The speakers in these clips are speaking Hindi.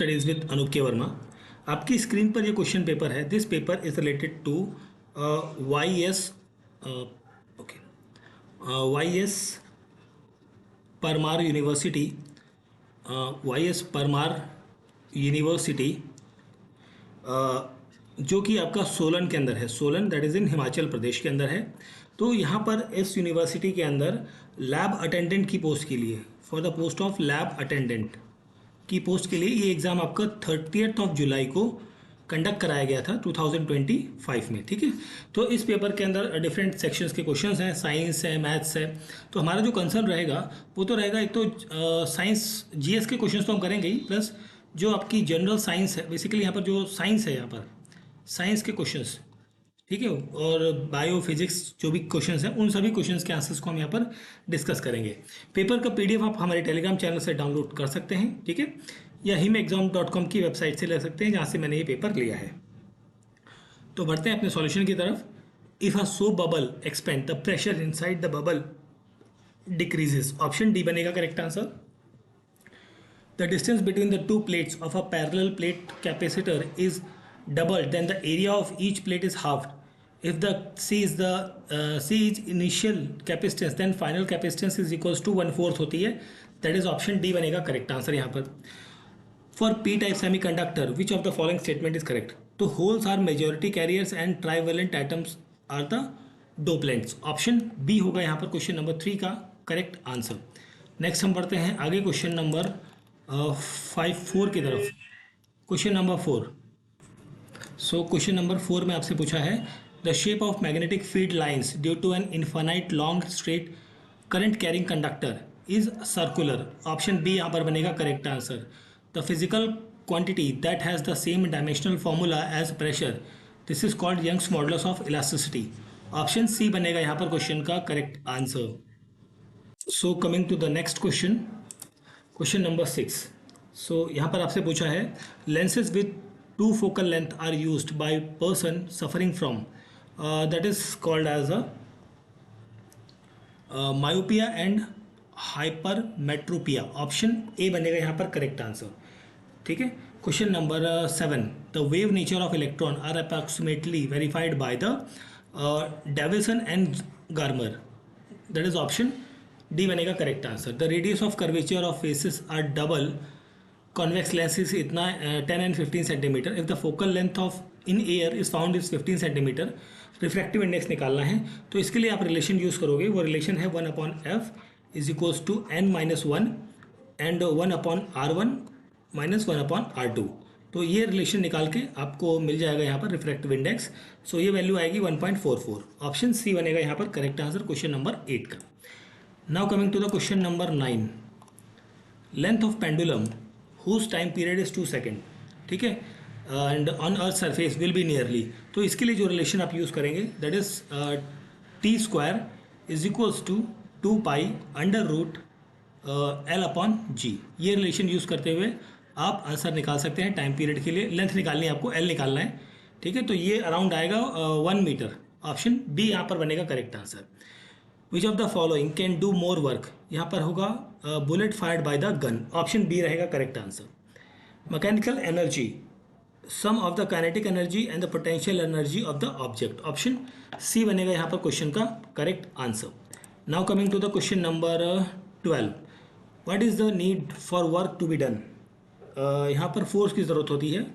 स्टडीज विद अनूप के वर्मा। आपकी स्क्रीन पर ये क्वेश्चन पेपर है। This paper is related to Y S okay Y S Parmar University Y S Parmar University जो कि आपका सोलन के अंदर है। Solan that is in Himachal Pradesh के अंदर है। तो यहाँ पर इस यूनिवर्सिटी के अंदर लैब अटेंडेंट की पोस्ट के लिए, for the post of lab attendant की पोस्ट के लिए ये एग्ज़ाम आपका 30 जुलाई को कंडक्ट कराया गया था 2025 में। ठीक है, तो इस पेपर के अंदर डिफरेंट सेक्शंस के क्वेश्चंस हैं, साइंस है, मैथ्स है। तो हमारा जो कंसर्न रहेगा वो तो रहेगा, एक तो साइंस जीएस के क्वेश्चंस तो हम करेंगे ही, प्लस जो आपकी जनरल साइंस है, बेसिकली यहाँ पर जो साइंस है, यहाँ पर साइंस के क्वेश्चंस, ठीक है, और बायो फिजिक्स जो भी क्वेश्चंस हैं, उन सभी क्वेश्चंस के आंसर्स को हम यहाँ पर डिस्कस करेंगे। पेपर का पीडीएफ आप हमारे टेलीग्राम चैनल से डाउनलोड कर सकते हैं, ठीक है, या himexam.com की वेबसाइट से ले सकते हैं, जहाँ से मैंने ये पेपर लिया है। तो बढ़ते हैं अपने सॉल्यूशन की तरफ। If a soap bubble expand, the pressure inside the bubble decreases. Option D बनेगा correct answer. The distance between the two plates of a parallel plate capacitor is doubled, then the area of each plate is halved. If the C is initial capacitance, then final capacitance is equals to 1/4 होती है। That is option D बनेगा correct answer यहाँ पर। For P-type semiconductor, which of the following statement is correct? तो holes are majority carriers and trivalent atoms are the dopants. Option B होगा यहाँ पर क्वेश्चन नंबर 3 का करेक्ट आंसर। नेक्स्ट हम बढ़ते हैं आगे क्वेश्चन नंबर 4 की तरफ। Question number 4। So question number 4 में आपसे पूछा है, the shape of magnetic field lines due to an infinite long straight current carrying conductor is circular. Option B यहाँ पर बनेगा correct answer. The physical quantity that has the same dimensional formula as pressure, this is called Young's modulus of elasticity. Option सी बनेगा यहाँ पर क्वेश्चन का correct answer. So coming to the next question, question number 6। So यहाँ पर आपसे पूछा है, lenses with 2 focal length are used by person suffering from that is called as a myopia and hypermetropia. Option A बनेगा यहाँ पर करेक्ट आंसर। ठीक है, question number 7। The wave nature of electron are approximately verified by the Davisson and Germer, that is option D बनेगा correct answer. The radius of curvature of faces are double convex lenses इतना 10 and 15 centimetre. If the focal length of in air is found is 15 centimetre. Refractive index निकालना है, तो इसके लिए आप रिलेशन यूज़ करोगे। वो रिलेशन है 1/f is equals to n-1 and 1/r1 minus 1/r2। तो ये रिलेशन निकाल के आपको मिल जाएगा यहाँ पर रिफ्रैक्टिव इंडेक्स। सो ये वैल्यू आएगी 1.44। ऑप्शन सी बनेगा यहाँ पर करेक्ट आंसर क्वेश्चन नंबर 8 का। Now coming to the question number 9. Length of pendulum whose time period is 2 seconds. ठीक है, and on earth surface will be nearly. तो इसके लिए जो रिलेशन आप यूज़ करेंगे that is t² is equals to 2 pi under root l/g। ये रिलेशन यूज़ करते हुए आप आंसर निकाल सकते हैं टाइम पीरियड के लिए। लेंथ निकालनी है आपको, l निकालना है। ठीक है, तो ये अराउंड आएगा 1 मीटर। ऑप्शन बी यहाँ पर बनेगा correct answer. Which of the following can do more work, यहाँ पर होगा bullet fired by the gun. Option B रहेगा correct answer. Mechanical energy, sum of the kinetic energy and the potential energy of the object. Option सी बनेगा यहाँ पर क्वेश्चन का correct answer. Now coming to the question number 12। What is the need for work to be done. यहाँ पर फोर्स की ज़रूरत होती है।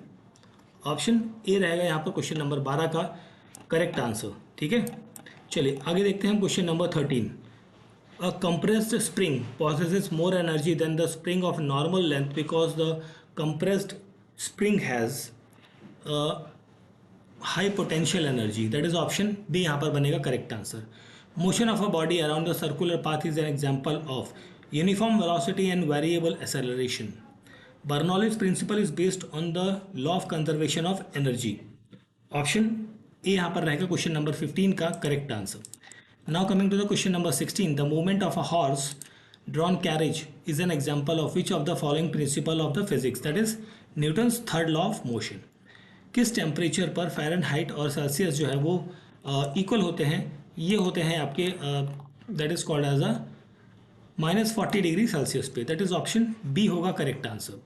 ऑप्शन ए रहेगा यहाँ पर क्वेश्चन नंबर 12 का करेक्ट आंसर। ठीक है, चलिए आगे देखते हैं question number 13। A compressed spring possesses more energy than the spring of normal length because the compressed spring has high potential energy, that is option B यहाँ पर बनेगा correct answer. Motion of a body around the circular path is an example of uniform velocity and variable acceleration. Bernoulli's principle is based on the law of conservation of energy. Option A यहाँ पर रहेगा क्वेश्चन नंबर 15 का correct answer. Now coming to the question number 16। The movement of a horse drawn carriage is an example of which of the following principle of the physics, that is Newton's third law of motion. किस टेम्परेचर पर फ़ारेनहाइट और सेल्सियस जो है वो इक्वल होते हैं। ये होते हैं आपके that is called as a -40 degree Celsius पे, दैट इज ऑप्शन बी होगा correct answer.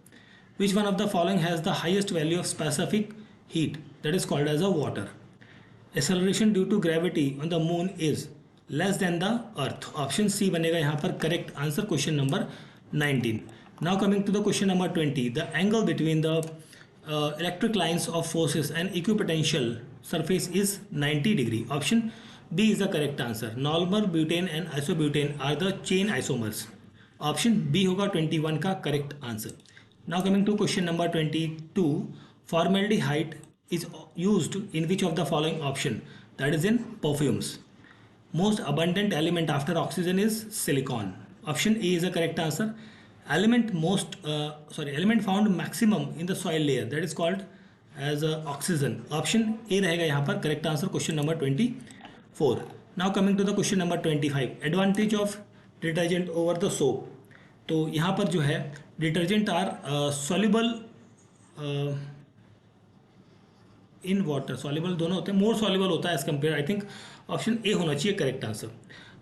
Which one of the following has the highest value of specific heat, that is called as a water? Acceleration due to gravity on the moon is less than the earth. Option C बनेगा यहाँ पर correct answer, question number 19. Now coming to the question number 20. The angle between the electric lines of forces and equipotential surface is 90 degree. Option B is the correct answer. Normal butane and isobutane are the chain isomers. Option B होगा 21 का correct answer. Now coming to question number 22. Formaldehyde is used in which of the following option? That is in perfumes. Most abundant element after oxygen is silicon. Option A is the correct answer. Element found maximum in the soil layer, that is called as oxygen. Option A रहेगा यहाँ पर correct answer, question number 24. Now coming to the question number 25. Advantage of detergent over the soap. तो यहाँ पर जो है detergent are soluble in water, soluble दोनों होते हैं, मोर सॉल्युबल होता है as compare. I think option A होना चाहिए correct answer.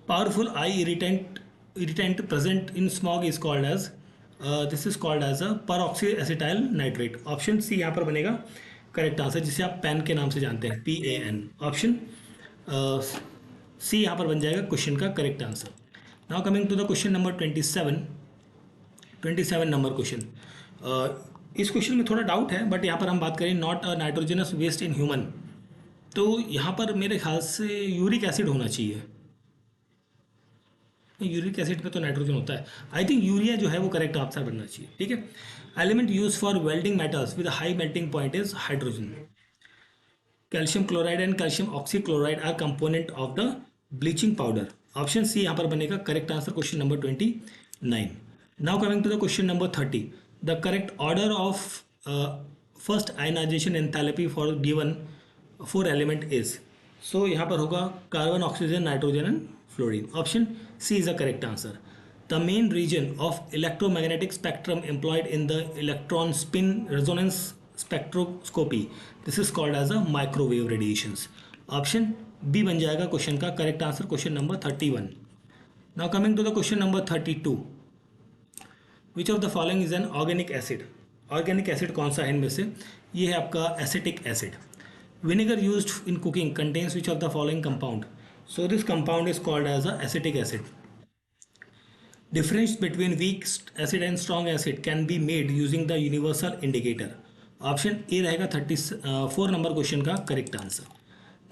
Powerful eye irritant present in smog is called as this is called as a peroxy acetyl nitrate. Option C यहाँ पर बनेगा करेक्ट आंसर, जिसे आप पैन के नाम से जानते हैं, PAN. ऑप्शन सी यहाँ पर बन जाएगा क्वेश्चन का correct answer. Now coming to the question number 27 number question. इस क्वेश्चन में थोड़ा डाउट है, बट यहाँ पर हम बात करें not a nitrogenous waste in human, तो यहाँ पर मेरे ख्याल से यूरिक एसिड होना चाहिए. यूरिक एसिड पे तो नाइट्रोजन होता है. आई थिंक यूरिया जो है वो करेक्ट आंसर बनना चाहिए. ठीक है. Element use for welding metals with high melting point is hydrogen. Calcium chloride and calcium oxychloride are component of the bleaching powder. Option C यहाँ पर बनेगा correct answer, question number 29. Now coming to the question number 30. The correct order of first ionization enthalpy for given 4 element is. So यहाँ पर होगा carbon, oxygen, nitrogen and fluorine. Option C is the correct answer. The main region of electromagnetic spectrum employed in the electron spin resonance spectroscopy, this is called as a microwave radiations. Option B बन जाएगा क्वेश्चन का correct answer, question number 31. Now coming to the question number 32. Which of the following is an organic acid. Organic acid कौन सा है इनमें से? ये है आपका acetic acid. Vinegar used in cooking contains which of the following compound. So this compound is called as a acetic acid. Difference between weak acid and strong acid can be made using the universal indicator. Option A रहेगा 34 नंबर क्वेश्चन का correct answer.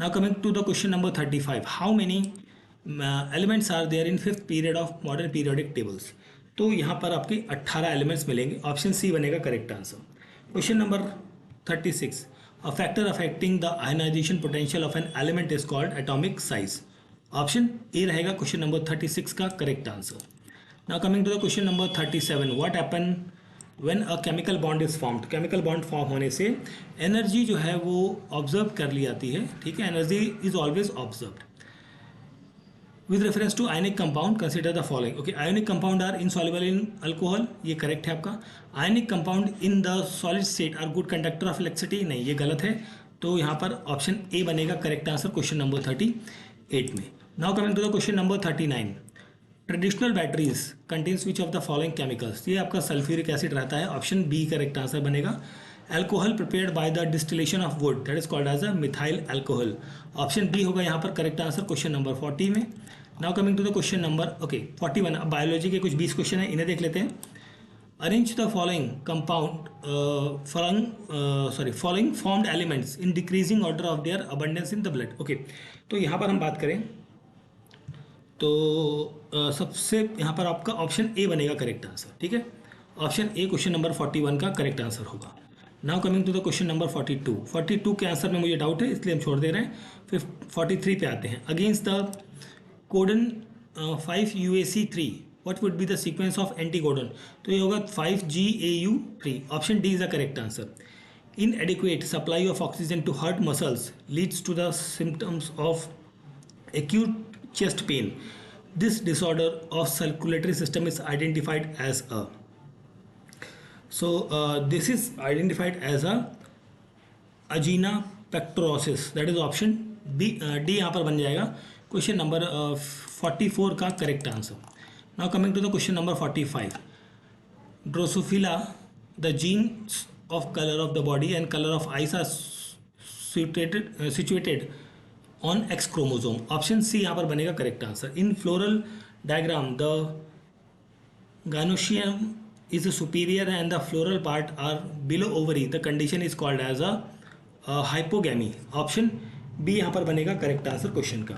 Now coming to the question number 35. How many elements are there in 5th period of modern periodic tables. तो यहाँ पर आपके 18 एलिमेंट्स मिलेंगे. ऑप्शन सी बनेगा correct answer. Question number 36. A factor affecting the ionization potential of an element is called atomic size. Option A रहेगा क्वेश्चन नंबर 36 का correct answer. Now coming to the question number 37. What happen when a chemical bond is formed. Chemical bond form होने से एनर्जी जो है वो ऑब्जर्व कर ली जाती है. ठीक है, energy is always observed. With reference to ionic compound, consider the following. Okay, ionic compound are insoluble in alcohol, ये करेक्ट है आपका. Ionic compound in the solid state are good conductor of electricity, नहीं ये गलत है. तो यहाँ पर ऑप्शन ए बनेगा करेक्ट आंसर, क्वेश्चन नंबर 38 में. Now coming to the question number 39. Traditional batteries contains which of the following chemicals. ये आपका सल्फ्यूरिक एसिड रहता है. ऑप्शन बी करेक्ट आंसर बनेगा. Alcohol prepared by the distillation of wood, that is called as a methyl alcohol. Option B होगा यहाँ पर करेक्ट आंसर, क्वेश्चन नंबर 40 में. Now coming to the question number 41. अब बायोलॉजी के कुछ 20 क्वेश्चन है, इन्हें देख लेते हैं. Arrange the following compound following formed elements in decreasing order of their abundance in the blood. Okay, तो यहाँ पर हम बात करें तो सबसे यहाँ पर आपका ऑप्शन ए बनेगा करेक्ट आंसर. ठीक है, ऑप्शन ए क्वेश्चन नंबर 41 का करेक्ट आंसर होगा. Now coming to the question number 42 के आंसर में मुझे डाउट है, इसलिए हम छोड़ दे रहे हैं. फिर 43 पे आते हैं. Against the codon 5UAC3 what would be the sequence of anticodon. तो ये होगा 5GAU3. Option D is the correct answer. Inadequate supply of oxygen to heart muscles leads to the symptoms of acute chest pain. This disorder of circulatory system is identified as a. So this is identified as a angina pectoris. That is option B. D यहाँ पर बन जाएगा क्वेश्चन नंबर 44 का correct answer. Now coming to the question number 45. Drosophila the genes of color of the body and color of eyes are situated on X chromosome. Option C यहाँ पर बनेगा correct answer. In floral diagram the gynoecium is superior and the floral part are below ovary. The condition is called as a hypogamy. Option B यहाँ पर बनेगा करेक्ट आंसर क्वेश्चन का.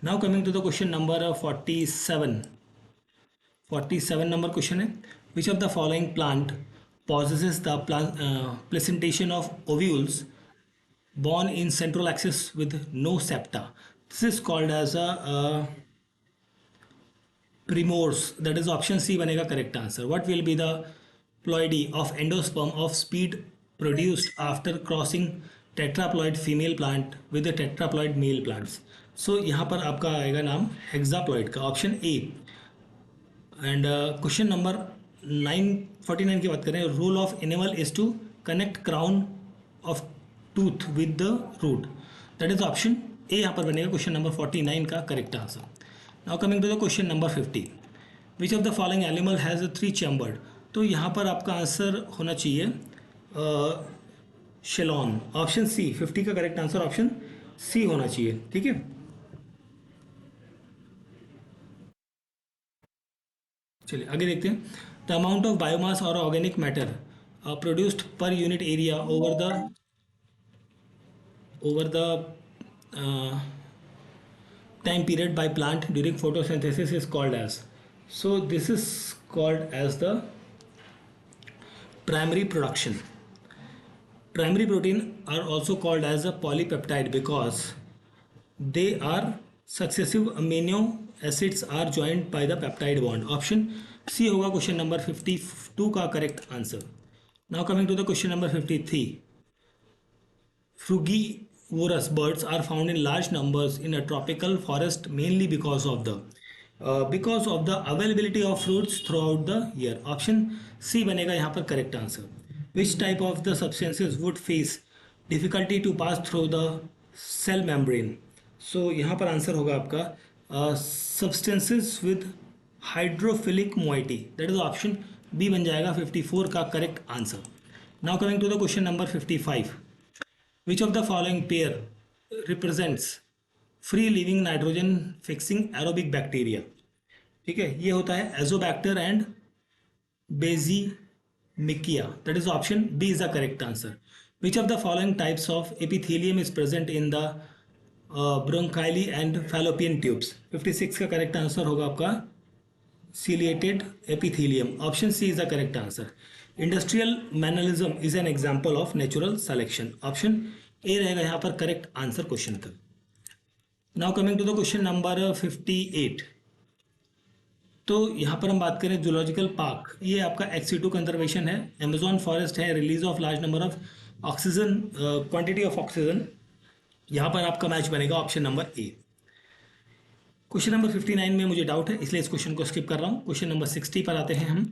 Now coming to the question number 47 number question है. Which of the following plant possesses the placentation of ovules born in central axis with no septa. This is called as a primorse. That is option C बनेगा correct answer. What will be the ploidy of endosperm of speed produced after crossing tetraploid female plant with the tetraploid male plants? So यहाँ पर आपका आएगा नाम hexaploid का, option A. And question number 949 की बात करें. Role of animal is to connect crown of tooth with the root. That is option A यहाँ पर बनेगा क्वेश्चन नंबर 49 का correct answer. Now coming to the question number 50. Which of the following animal has 3 chambered. तो यहाँ पर आपका आंसर होना चाहिए शेलॉन. ऑप्शन सी 50 का करेक्ट आंसर ऑप्शन सी होना चाहिए. ठीक है, चलिए आगे देखते हैं. द अमाउंट ऑफ बायोमास और organic matter produced per unit area over the time period by plant during photosynthesis is called as. So this is called as the primary production. Primary protein are also called as a polypeptide because they are successive amino acids are joined by the peptide bond. Option C होगा क्वेश्चन नंबर 52 का correct answer. Now coming to the question number 53. Frugivorous birds are found in large numbers in a tropical forest mainly because of the availability of fruits throughout the year. Option सी बनेगा यहाँ पर correct answer. Which type of the substances would face difficulty to pass through the cell membrane? So यहाँ पर आंसर होगा आपका substances with hydrophilic moiety. That is option B बन जाएगा 54 का correct answer. Now coming to the question number 55. Which of the following pair represents free living nitrogen fixing aerobic bacteria. ठीक है, ये होता है Azotobacter and Beijerinckia. That is option B is the correct answer. Which of the following types of epithelium is present in the bronchioles and fallopian tubes. 56 का करेक्ट आंसर होगा आपका ciliated epithelium. Option C is the correct answer. Industrial mannerism is an example of natural selection. Option A रहेगा यहाँ पर correct answer क्वेश्चन का. Now coming to the question number 58. तो यहाँ पर हम बात करें जूलॉजिकल पार्क. ये आपका HC2 कंजर्वेशन है, अमेजॉन फॉरेस्ट है, release of large number of oxygen, quantity of oxygen. यहाँ पर आपका मैच बनेगा option number A. Question number 59 में मुझे डाउट है इसलिए इस क्वेश्चन को स्किप कर रहा हूँ. क्वेश्चन नंबर 60 पर आते हैं हम.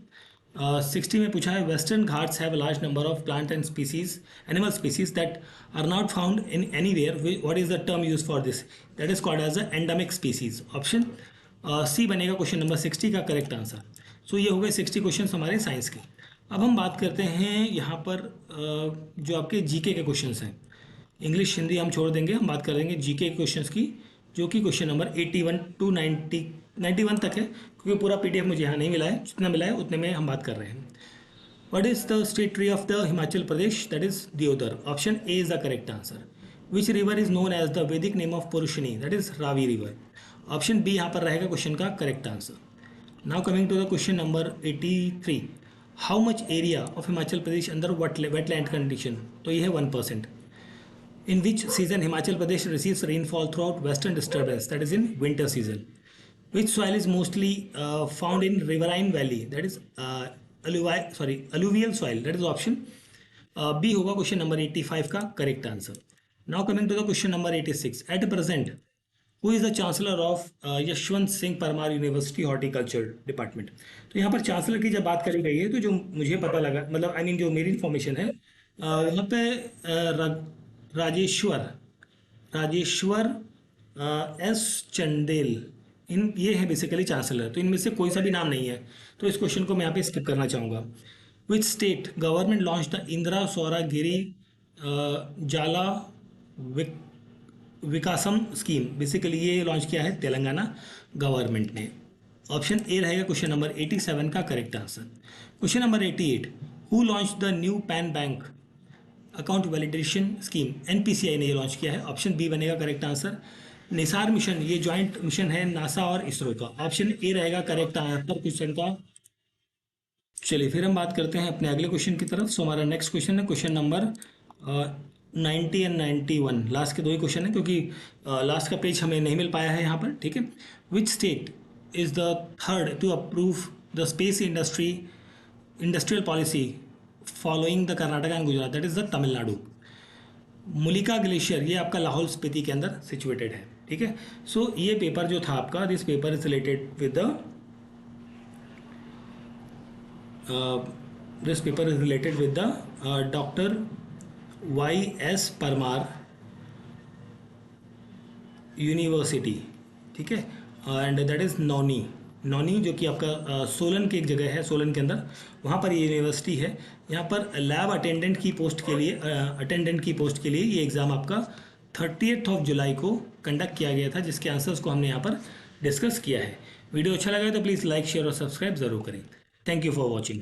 60 में पूछा है western Ghats have large number of plant and species animal species that are not found in anywhere. What is the term use for this? That is called as a endemic species. Option सी बनेगा क्वेश्चन नंबर 60 का करेक्ट आंसर. सो ये हो गए 60 क्वेश्चन हमारे साइंस के. अब हम बात करते हैं यहाँ पर जो आपके जीके के क्वेश्चन हैं. इंग्लिश हिंदी हम छोड़ देंगे, हम बात करेंगे जीके के क्वेश्चन की, जो कि क्वेश्चन नंबर 81 टू 91 तक है, क्योंकि पूरा पीडीएफ मुझे यहाँ नहीं मिला है. जितना मिला है उतने में हम बात कर रहे हैं. What is the state tree of the Himachal Pradesh? That is deodar. Option A is the correct answer. Which river is known as the Vedic name of Purushni? That is Ravi river. Option B यहाँ पर रहेगा क्वेश्चन का correct answer. Now coming to the question number 83. How much area of Himachal Pradesh under wetland condition? तो ये है 1%. In which season Himachal Pradesh receives rainfall throughout western disturbance? That is in winter season. Which soil is mostly found in riverine valley? That is alluvial soil. That is option B होगा क्वेश्चन नंबर 85 का correct answer. Now coming to the question number 86. At present who is the chancellor of Yashwant Singh Parmar university horticulture department? तो यहाँ पर चांसलर की जब बात करी गई है तो जो मुझे पता लगा, मतलब आई मीन जो मेरी इन्फॉर्मेशन है, वहाँ पे राजेश्वर एस चंदेल ये है बेसिकली चांसलर. तो इनमें से कोई सा भी नाम नहीं है, तो इस क्वेश्चन को मैं यहाँ पे स्किप करना चाहूँगा. Which state government launch the Indira Sauragiri Jala Vikasam scheme? Basically ये लॉन्च किया है तेलंगाना गवर्नमेंट ने। ऑप्शन ए रहेगा क्वेश्चन नंबर 87 का correct answer. Question number 88, who launch the new PAN bank account validation scheme? NPCI ने ये लॉन्च किया है। ऑप्शन बी बनेगा करेक्ट आंसर। निसार मिशन, ये ज्वाइंट मिशन है नासा और इसरो का। ऑप्शन ए रहेगा करेक्ट आंसर क्वेश्चन का। चलिए फिर हम बात करते हैं अपने अगले क्वेश्चन की तरफ। सो हमारा नेक्स्ट क्वेश्चन है क्वेश्चन नंबर 90 एंड 91। लास्ट के दो ही क्वेश्चन है क्योंकि लास्ट का पेज हमें नहीं मिल पाया है यहाँ पर, ठीक है। Which state is the third to approve the space industrial policy following the Karnataka and Gujarat? That is the Tamil Nadu. Mulkila glacier ये आपका लाहौल स्पीति के अंदर सिचुएटेड है, ठीक है। सो ये पेपर जो था आपका, this paper is related with the this paper is related with the Dr. Y.S. Parmar university, ठीक है। एंड दैट इज़ नौनी जो कि आपका सोलन की एक जगह है, सोलन के अंदर, वहाँ पर ये यूनिवर्सिटी है। यहाँ पर लैब अटेंडेंट की पोस्ट के लिए ये एग्ज़ाम आपका 30 जुलाई को कंडक्ट किया गया था, जिसके आंसर्स को हमने यहाँ पर डिस्कस किया है। वीडियो अच्छा लगा तो प्लीज़ लाइक शेयर और सब्सक्राइब ज़रूर करें। Thank you for watching.